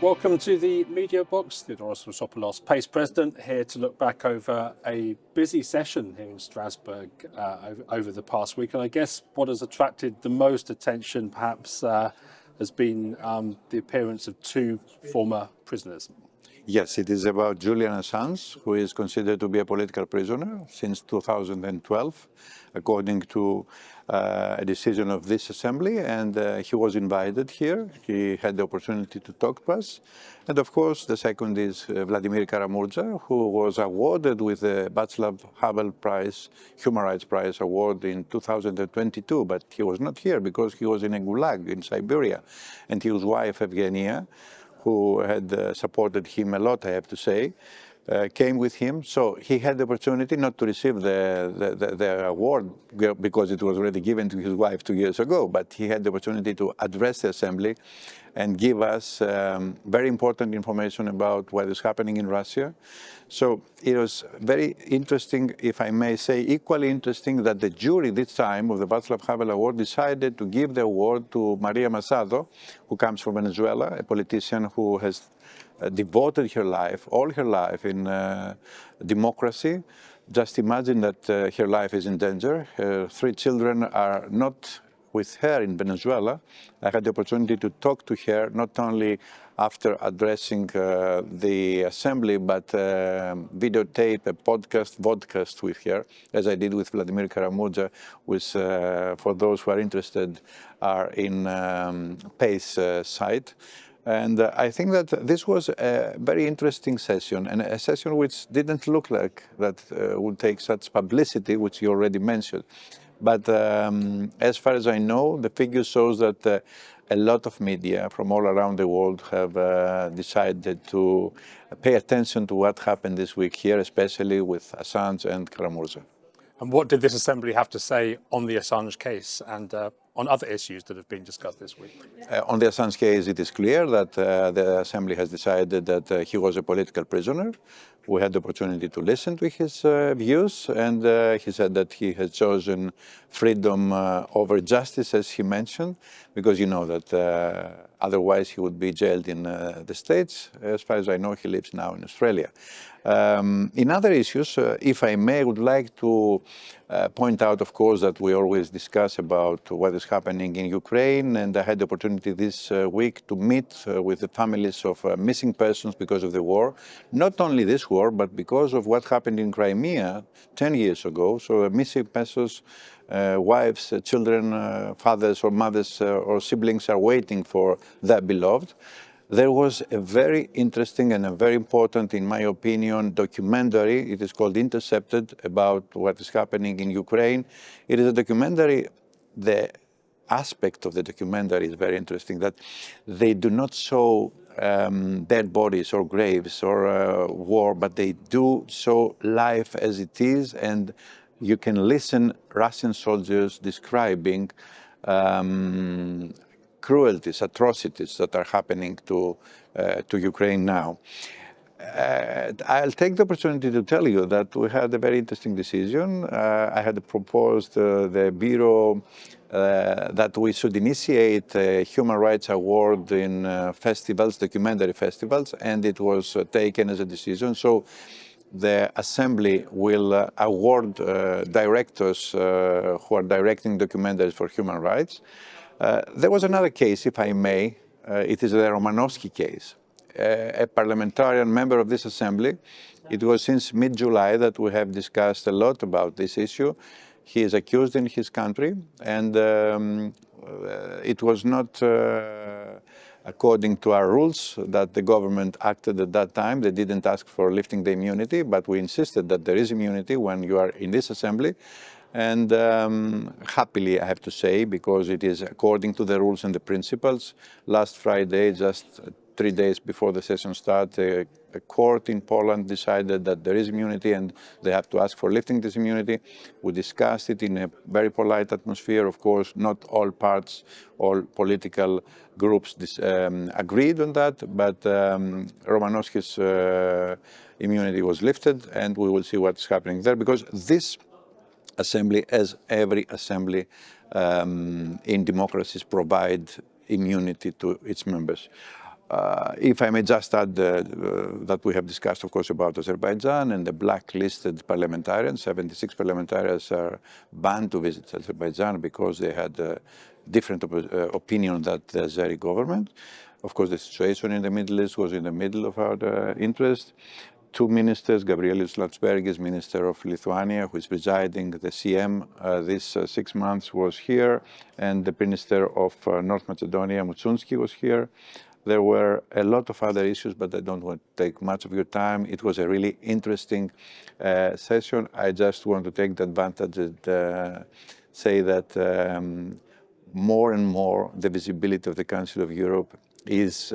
Welcome to the Mediabox. Theodoros Rousopoulos, PACE President, here to look back over a busy session here in Strasbourg over the past week. And I guess what has attracted the most attention perhaps has been the appearance of two former prisoners. Yes, it is about Julian Assange, who is considered to be a political prisoner since 2012, according to a decision of this assembly, and he was invited here. He had the opportunity to talk to us. And of course, the second is Vladimir Kara-Murza, who was awarded with the Václav Havel Prize, Human Rights Prize award in 2022, but he was not here because he was in a gulag in Siberia, and his wife, Evgenia, who had supported him a lot, I have to say, came with him. So he had the opportunity not to receive the award because it was already given to his wife 2 years ago, but he had the opportunity to address the assembly and give us very important information about what is happening in Russia. So it was very interesting, if I may say, equally interesting that the jury this time of the Václav Havel Award decided to give the award to María Machado, who comes from Venezuela, a politician who has devoted her life, all her life, in democracy. Just imagine that her life is in danger. Her 3 children are not with her in Venezuela. I had the opportunity to talk to her not only after addressing the assembly, but videotape a vodcast with her, as I did with Vladimir Kara-Murza, which, for those who are interested, are in PACE site. And I think that this was a very interesting session, and a session which didn't look like that would take such publicity, which you already mentioned. But as far as I know, the figure shows that a lot of media from all around the world have decided to pay attention to what happened this week here, especially with Assange and Kara-Murza. And what did this assembly have to say on the Assange case and on other issues that have been discussed this week? On the Assange case, it is clear that the assembly has decided that he was a political prisoner. We had the opportunity to listen to his views, and he said that he has chosen freedom over justice, as he mentioned, because you know that otherwise he would be jailed in the States. As far as I know, he lives now in Australia. In other issues, if I may, I would like to point out, of course, that we always discuss about what is happening in Ukraine, and I had the opportunity this week to meet with the families of missing persons because of the war. Not only this war, but because of what happened in Crimea 10 years ago. So missing persons, wives, children, fathers or mothers or siblings are waiting for their beloved. There was a very interesting and a very important, in my opinion, documentary. It is called Intercepted, about what is happening in Ukraine. It is a documentary. The aspect of the documentary is very interesting, that they do not show dead bodies or graves or war, but they do show life as it is, and you can listen Russian soldiers describing cruelties, atrocities that are happening to Ukraine now. I'll take the opportunity to tell you that we had a very interesting decision. I had proposed the Bureau that we should initiate a Human Rights Award in festivals, documentary festivals, and it was taken as a decision. So the Assembly will award directors who are directing documentaries for human rights. There was another case, if I may. It is the Romanovsky case. A parliamentarian member of this assembly. It was since mid-July that we have discussed a lot about this issue. He is accused in his country, and it was not according to our rules that the government acted at that time. They didn't ask for lifting the immunity, but we insisted that there is immunity when you are in this assembly. And happily, I have to say, because it is according to the rules and the principles. Last Friday, just 3 days before the session started, a court in Poland decided that there is immunity and they have to ask for lifting this immunity. We discussed it in a very polite atmosphere. Of course, not all parts, all political groups agreed on that, but Romanovsky's immunity was lifted, and we will see what's happening there, because this assembly, as every assembly in democracies, provide immunity to its members. If I may just add that we have discussed, of course, about Azerbaijan and the blacklisted parliamentarians. 76 parliamentarians are banned to visit Azerbaijan because they had a different opinion than the Azeri government. Of course, the situation in the Middle East was in the middle of our interest. Two ministers, Gabrielius Landsbergis, Minister of Lithuania, who is presiding, the CM this 6 months was here, and the Minister of North Macedonia, Mutsunski, was here. There were a lot of other issues, but I don't want to take much of your time. It was a really interesting session. I just want to take the advantage and say that more and more the visibility of the Council of Europe is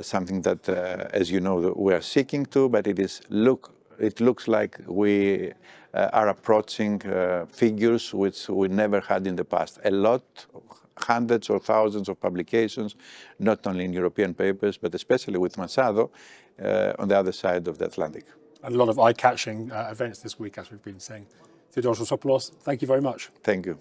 something that, as you know, we are seeking to, but it looks like we are approaching figures which we never had in the past. A lot, hundreds or thousands of publications, not only in European papers, but especially with Machado on the other side of the Atlantic. And a lot of eye-catching events this week, as we've been saying. Theodoros Rousopoulos, thank you very much. Thank you.